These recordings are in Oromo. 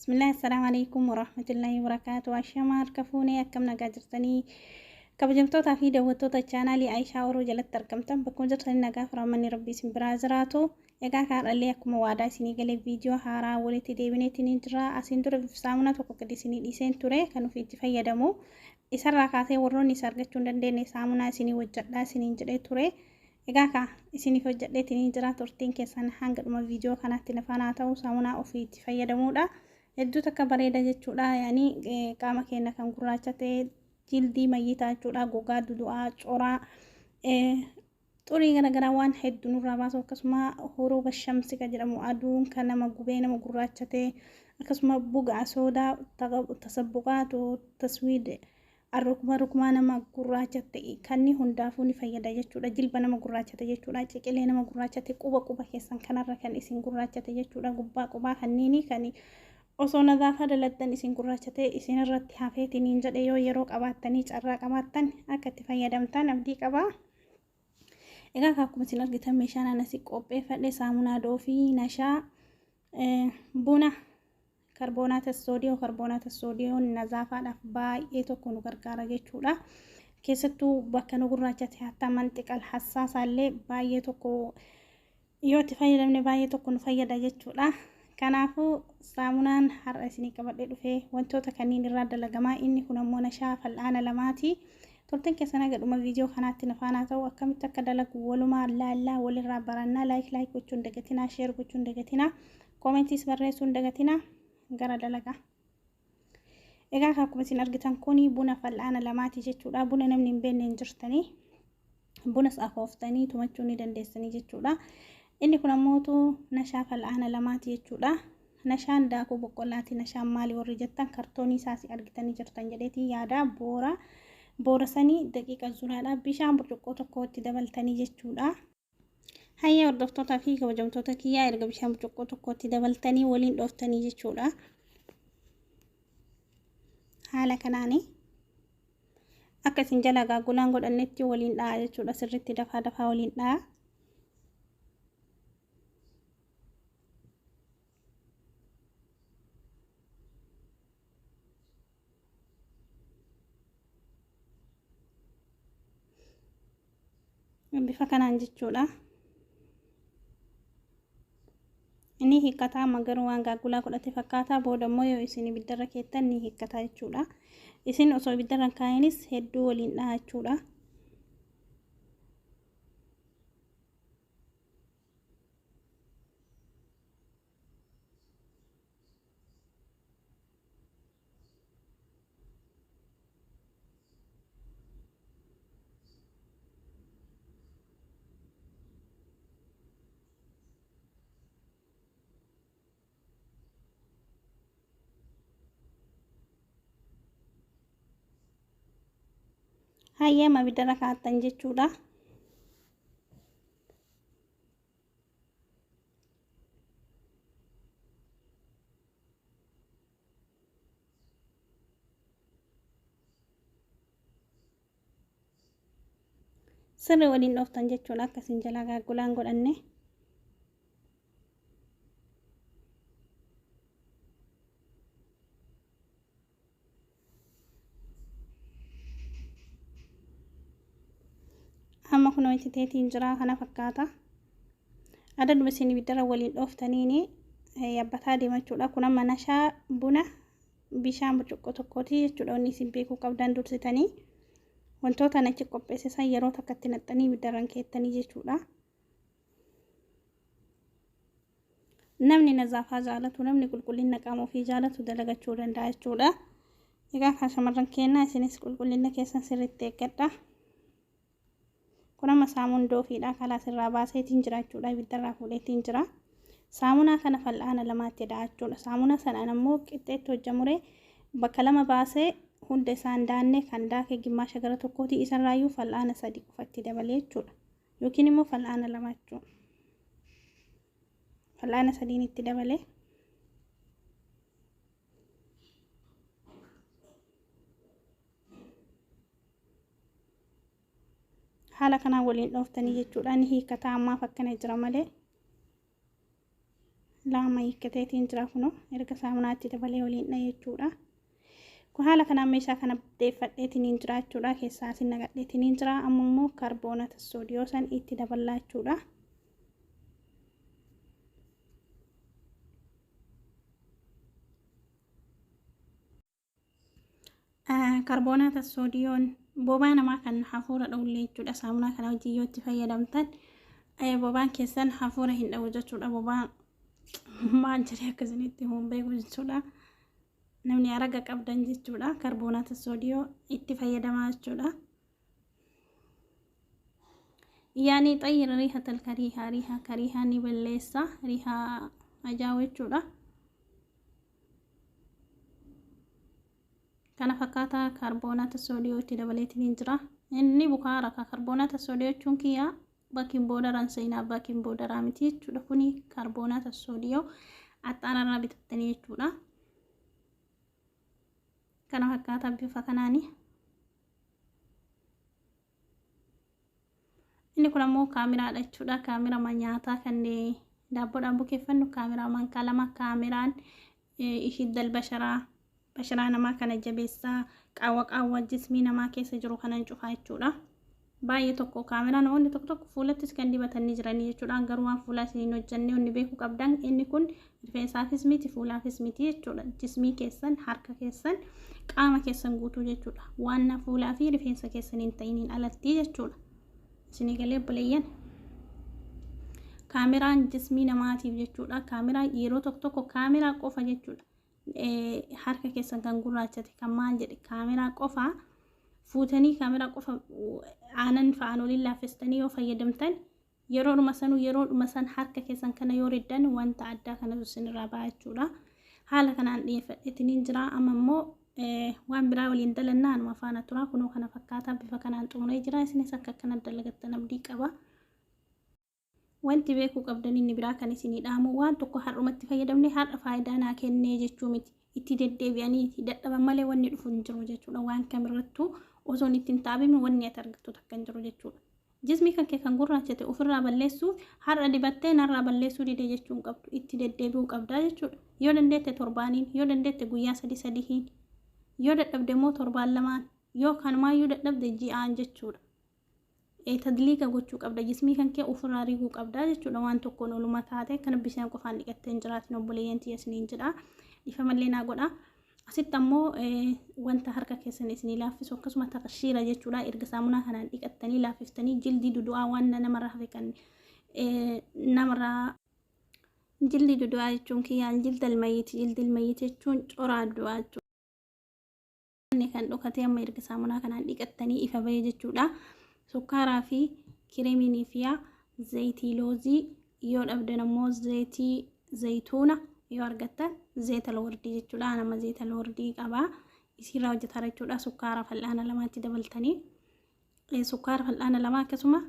بسم الله السلام عليكم ورحمة الله وبركاته. أشياء كفوني أكم نجارتني كبجمتوتا في دوتوتا channel عايشة ورو جلت تركمتم بكون جرتني نجاف رماني ربي سم برازراتو إيجا كار اللي أكم وادا سيني قلي فيديو هارا ولتي ديبنتي نجرا أسيندور في سامنا توكو كدي سيني ديسين توري كانوا في اتفايا دمو إسر راكاتي وروني سارجتون دندين سامنا سيني وجدا سيني جري توري إيجا كا سيني فجدة تنجرا تورتين كيسان حنقر ما فيديو كانت تنفاناتو سامنا أو في اتفايا دمو دا hedduu takka bareeda jechuudha. Yani qaama keenya kan gurraacha ta'e jildii mayyitaa jechuudha. Gogaa dudu'aa coraa xurii garagaraa waan hedduu nurraa baasu akkasuma horoo bashamsi kan jedhamu aduun kan nama gubee nama gurraacha ta'e akkasuma bugaa soodaa tasabbuqaatu taswiid rukmaa nama gurraacha ta'e kanni hundaafuu ni fayyada jechuudha. Jilba nama gurraacha ta'e jechuudha. Ciqilee nama gurraacha ta'e quba keessan kanarra kan isin gurraacha ta'e jechuudha. Gubbaa qubaa kanniini kan osoo nadaafa dalattan isin gurraacha ta'e isin irratti hafeetiniin jedhe yoo yeroo qabaattanii carraa qabaattan akka itti fayyadamtan abdii qaba. Egaa akkuma isin argitan meeshaan anasi qopheeffadhe saamunaa doofii nashaa buna karboonaata soodiyoo nazaafaadhaaf baay'ee tokko nu gargaara jechuudha. Keessattuu bakka nu gurraacha ta'e hatta manxiqal hassaasallee baay'ee tokko yoo itti fayyadamne baay'ee tokko nu fayyada jechuudha. Kanaafuu saamunaan har'a isinii qabadhee dhufee wantoota kanneen irraa dalagamaa inni kun ammoo nashaa fal'aana lamaati. Turtiin keessan agadhuma viidiyoo kanaatti nafaanaa ta'u akkamitti akka dalagu walumaa laallaa walirraa barannaa laayik gochuu hin dagatinaa sheer gochuu hin dagatinaa koomentiis barreessuu hin dagatinaa gara dalagaa. Egaa akkuma isin argitan kuni buna fal'aana lamaati jechuudha. Buna namni hin beekne hin jirtanii bunas afooftanii tumachuu ni dandeessanii jechuudha. Inni kun ammoo nashaa fal'aana lamaati jechuudha. Nashaan daakuu boqqollaati. Nashaan maali warri jettan kartoonii isaas argitanii jirtan jedheeti yaada boora sanii daqiiqa zuraadha bishaan burcuqqoo tokkotti dabaltanii jechuudha. Hayya hordoftootaa fi kabajamtoota kiyyaa erga bishaan burcuqqoo tokkotti dabaltanii waliin dhooftanii jechuudha. Haala kanaani akka isin jala gaagulaan godhannetti waliin dha'a jechuudha. Sirriitti dafaa waliin dha'a. Bifa kanaan jechuudha. Inni hiikkataa magaruu waan gaagulaa godhate fakkaata. Booda immoo yoo isin ibiddarra keettan ni hiikkataa jechuudha. Isin osoo ibiddarra hin kaa'inis hedduu waliin dha'a jechuudha. Hayyama ibiddarra kaa'attan jechuudha. Sirri waliin dhooftan jechuudha. Akkasiin jala gaagulaan godhanne. Amma kun wanti teetiin jira kana fakkaata. Adda isin ibiddarra waliin dhooftaniini yabbataa deemachuudha. Kun amma nashaa buna bishaan burcuqqoo tokkooti jechuudha. Wanni isin beekuu qabdan dursitanii wantoota nachi qopheessisan yeroo takkatti naxxanii ibiddarran keettanii jechuudha. Namni nazaafaa jaalatu namni qulqullina qaama ofii jaalatu dalagachuu danda'a jechuudha. Egaa kan shamarran keenyaa isinis qulqullina keessan sirriitti eeggadha. Kun amma saamuun doofiidha. Kalaas irraa baaseetiin jira jechuudha. Ibiddarraa fuudheetiin jira. Saamunaa kana fal'aana lamaatti dha'a jechuudha. Saamunaa sanaan ammoo qixxeetti hojjamuree bakka lama baasee hunda isaan daannee kan daakee gimmaasha gara tokkooti isarraayyuu fal'aana sadii qofatti dabalee jechuudha. Yookiin immoo fal'aana lama jechuudha. Fal'aana sadiin itti dabalee. Haala kanaan waliin dhooftanii jechuudha. Ni hiikkataa ammaaf akkana jira malee. lama hiikkateetiin jira kunoo erga saamunaatti dabalee waliin dhayechuudha. Kun haala kanaan meeshaa kana deeffadheetiin jira jechuudha. Keessaa isin naqadheetiin jira. Amma immoo kaarboonata soodiyoo san itti dabalaa jechuudha. Kaarboonata soodiyoon bobaa namaa kan hafuura dhawullee jechuudha. Saamunaa kana hojii yoo itti fayyadamtan bobaan keessan hafuura hin dhawu jechuudha. Bobaa maal jedhee akkasinitti hin beeku jechuudha. Namni araga qabdan jechuudha. Kaarboonata soodiyoo itti fayyadamaa jechuudha. Yaani xayyira riihatal kariihaa riihaa kariihaa ni balleessa riihaa ajaa'u jechuudha. Kana fakkaata kaarboonata soodiyoo itti dabaleetiin jira. Inni bukaara kaarboonata soodiyoo jechuun kiyyaa baking powder seenaa baking powder miti jechuudha. Kuni kaarboonata soodiyoo axxaanarraa bitattanii jechuudha. Kana fakkaata bifa kanaani. Inni kun ammoo kaameraadha jechuudha. Kaameraa nyaataa kan daabboodhaan bukeeffannu kaameraamaan qalama kaameraan ishii basharaa namaa kana jabeessaa qaawwa jismii namaa keessa jiru kanan cufaa jechuudha. Baay'ee tokko kaameraan namoonni tokko fuulattis kan dibatanii jiranii jechuudha. Garuu waan fuulaa isin hojjannee onni beeku qabdan inni kun rifeensaafis miti fuulaafis miti jechuudha. Jismii keessan harka keessan qaama keessan guutuu jechuudha. Waan fuulaa fi rifeensa keessan hin ta'iniin alatti jechuudha. Isinii galee buleeyyan kaameraan jismii namaatiif jechuudha. Kaameraan yeroo tokko kaameraa qofa jechuudha. Harka keessan kan gurraachate kan maal jedhe kaameraa qofa fuutanii kaameraa qofa aanan fa'aan waliin laaffistanii yoo fayyadamtan yeroodhuma san harka keessan kana yoo riddan wanta addaa kana isinirraa ba'a jechuudha. Haala kanaan dhiyeeffadheetiin jira. Amma immoo waan biraa waliin dalannaa anuma faana tura. Kunoo kana fakkaataa bifa kanaan xumuree jira. Isinis akka kana dalagattan abdii qaba. Wanti beekuu qabdan inni biraa kan isinii dhaamu waan tokko har'umatti fayyadamne har'a faayidaa naa kennee jechuu miti. Itti deddeebi'anii itti dadhaban malee wanni dhufu hin jiru jechuudha. Waan kamirrattuu osoo itti hin taabimne wanni ati argattu takka hin jiru jechuudha. Jismii kan kee kan gurraachate ofirraa balleessuuf har'a dibattee narraa balleessuu didee jechuu hin qabdu. Itti deddeebi'uu qabdaa jechuudha. Yoo dandeette torbaaniin, yoo dandeette guyyaa sadiin, yoo dadhabde immoo torbaan lamaan, yoo kanumaayyuu dadhabde ji'aan jechuudha. Tadliiqa gochuu qabda. Jismii kan kee ofirraa riguu qabda jechuudha. Waan tokkoon oluma taate kana bishaan qofaan dhiqattee hin jiraatin obboleeyyan tiyya isiniin jedha. Ifa mallee naa godha. Asitti ammoo wanta harka keessan isinii laaffisu akkasuma taqshiira jechuudha. Erga saamunaa kanaan dhiqattanii laaffiftanii jildii dudu'aa waan namarraa hafe kan namarraa jildii dudu'aa jechuun kiyyaan jildal mayyit jechuun coraa du'aa jechuudha. Kan dhokatee amma erga saamunaa kanaan dhiqattanii ifa bahee jechuudha. Sukkaaraa fi kireeminii fi zayitii loozii yoo dhabdan ammoo zayitii zayituuna yoo argattan zayita loordii jechuudha. Nama zayita loordii qaba. Isirraa hojjetaa jechuudha. Sukkaara fal'aana lamaatti dabaltanii sukkaara fal'aana lama akkasuma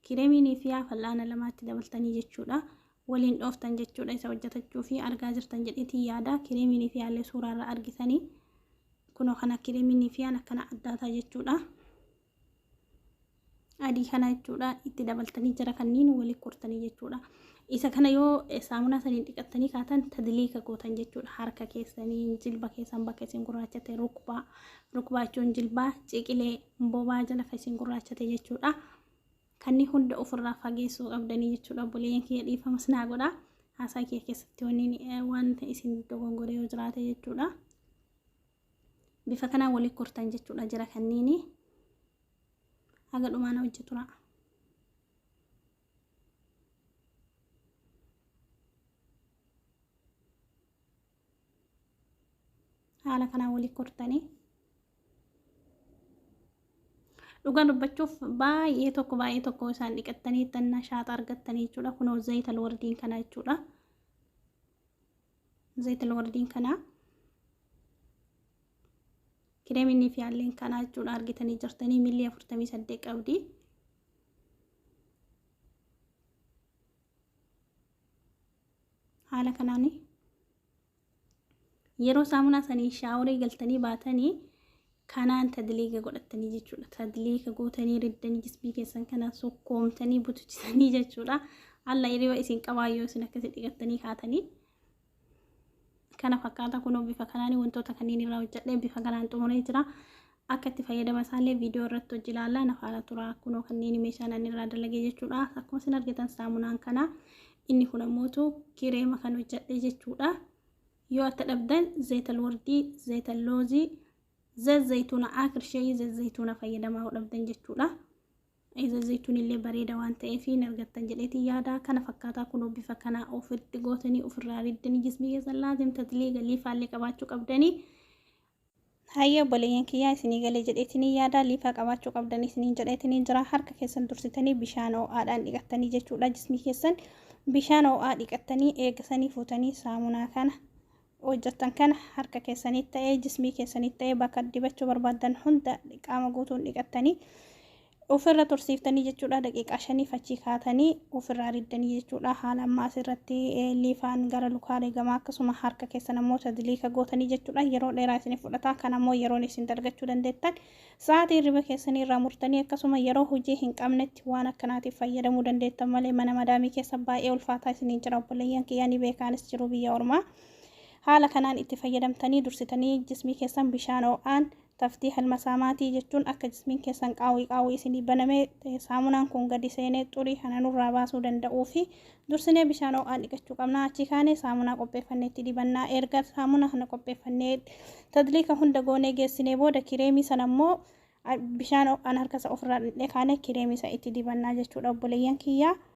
kireeminii fi fal'aana lamaatti dabaltanii jechuudha. Waliin dhooftan jechuudha. Isa hojjetachuu fi argaa jirtan jedheetii yaada. Kireeminii fi illee suuraarra argitanii kunoo kana kireeminii fi akkana addaataa jechuudha. Adii kana jechuudha. Itti dabaltanii jara kanniin waliin kurtanii jechuudha. Isa kana yoo saamunaa saniin dhiqattanii kaatan tadliika gootan jechuudha. Harka keessanii jilba keessan bakka isin gurraachate rukbaa jechuun jilbaa ciqilee bobaa jala kan isin gurraachate jechuudha. Kanni hunda ofirraa fageessuu qabdanii jechuudha. Obboleeyyan kiyya dhiifamas naa godha. Haasaa kiyya keessatti waan isin dogongoree yoo jiraate jechuudha. Bifa kanaan waliin kurtan jechuudha jara kanniini. Haga dhumaana hojjetura. Haala kanaan waliin kurtanii dhugaan dubbachuuf baay'ee tokko isaan dhiqattanii tannaa shaata argattanii jechuudha. Kunoo zayita loordiin kana jechuudha. Zayita loordiin kana kireeminii fi alleen kana jechuudha argitanii jirtanii milii 48 qabdi. Haala kanaani yeroo saamunaa sanii shaaworii galtanii baatanii kanaan tadliiqa godhattanii jechuudha. Tadliiqa gootanii riddanii jisbii keessan kana sokkoomtanii butuchisanii jechuudha. Alla yeroo isin qabaayyoo isin akkasii dhiqattanii kaatanii kana fakkaata kunoo bifa kanaan wantoota kanneen irraa hojjedhee bifa kanaan xumuree jira. Akka itti fayyadama isaallee viidiyoo irratti hojii ilaallaa nafaala tura kunoo kanneen meeshaan irraa dalagee jechuudha. Akkuma isin argitan saamunaan kana inni kun ammoo kireema kan hojjedhee jechuudha. yoo atta dhabdan zaytal wardii, zaytal loozii, zaytuuna akir shayii zaytuuna fayyadamaa dhabdan jechuudha. Zaytuun illee bareeda waan ta'eef argattan jedheetii yaada. Kana fakkaataa kunoo bifa kana ofitti gootanii ofirraa riddanii jismii keessan laazim tadlii galii faallee qabaachuu qabdanii. Hayya obboleeyyan kiyyaa isinii galee jedheetii yaada. Liifaa qabaachuu qabdanii isiniin jedheetii jira. Harka keessan dursitanii bishaan ho'aadhaan dhiqattanii jechuudha. Jismii keessan bishaan ho'aa dhiqattanii eegasanii fuutanii saamunaa kana hojjettan kana harka keessanitti ta'ee jismii keessanitti ta'ee bakka dibachuu barbaadan hunda qaama guutuun dhiqattanii ofirra tursiiftanii jechuudha. Daqiiqaa 5 achii kaatanii ofirraa riddanii jechuudha. Haala ammaas irratti liifaan gara lukaa eegamaa akkasuma harka keessan ammoo tadliika gootanii jechuudha. Yeroo dheeraa isin fudhata. Kan ammoo yeroon isin dargachuu dandeettan sa'aatii riba keessanii irraa murtanii akkasuma yeroo hojii hin qabnetti waan akkanaatiif fayyadamuu dandeettan malee mana madaamii keessa baay'ee ulfaataa isiniin jira obboleeyyan kiyyaa ni beekaanis jiru biyya ormaa. Haala kanaan itti fayyadamtanii dursitanii jismii keessan bishaan ho'aan taftii halmasaamaatii jechuun akka jismiin keessan qaawwii isinii banamee saamunaan kun gadi seenee xurii kana nurraa baasuu danda'uu fi dursinee bishaan ho'aan dhiqachuu qabna. Achii kaanee saamunaa qopheeffanneetti dibannaa. Erga saamunaa kana qopheeffannee tadliika hunda goonee geessinee booda kireemii sana ammoo bishaan ho'aan harkasa ofirraa dhidhee kaanee kireemii isa itti dibannaa jechuudha obboleeyyan kiyyaa.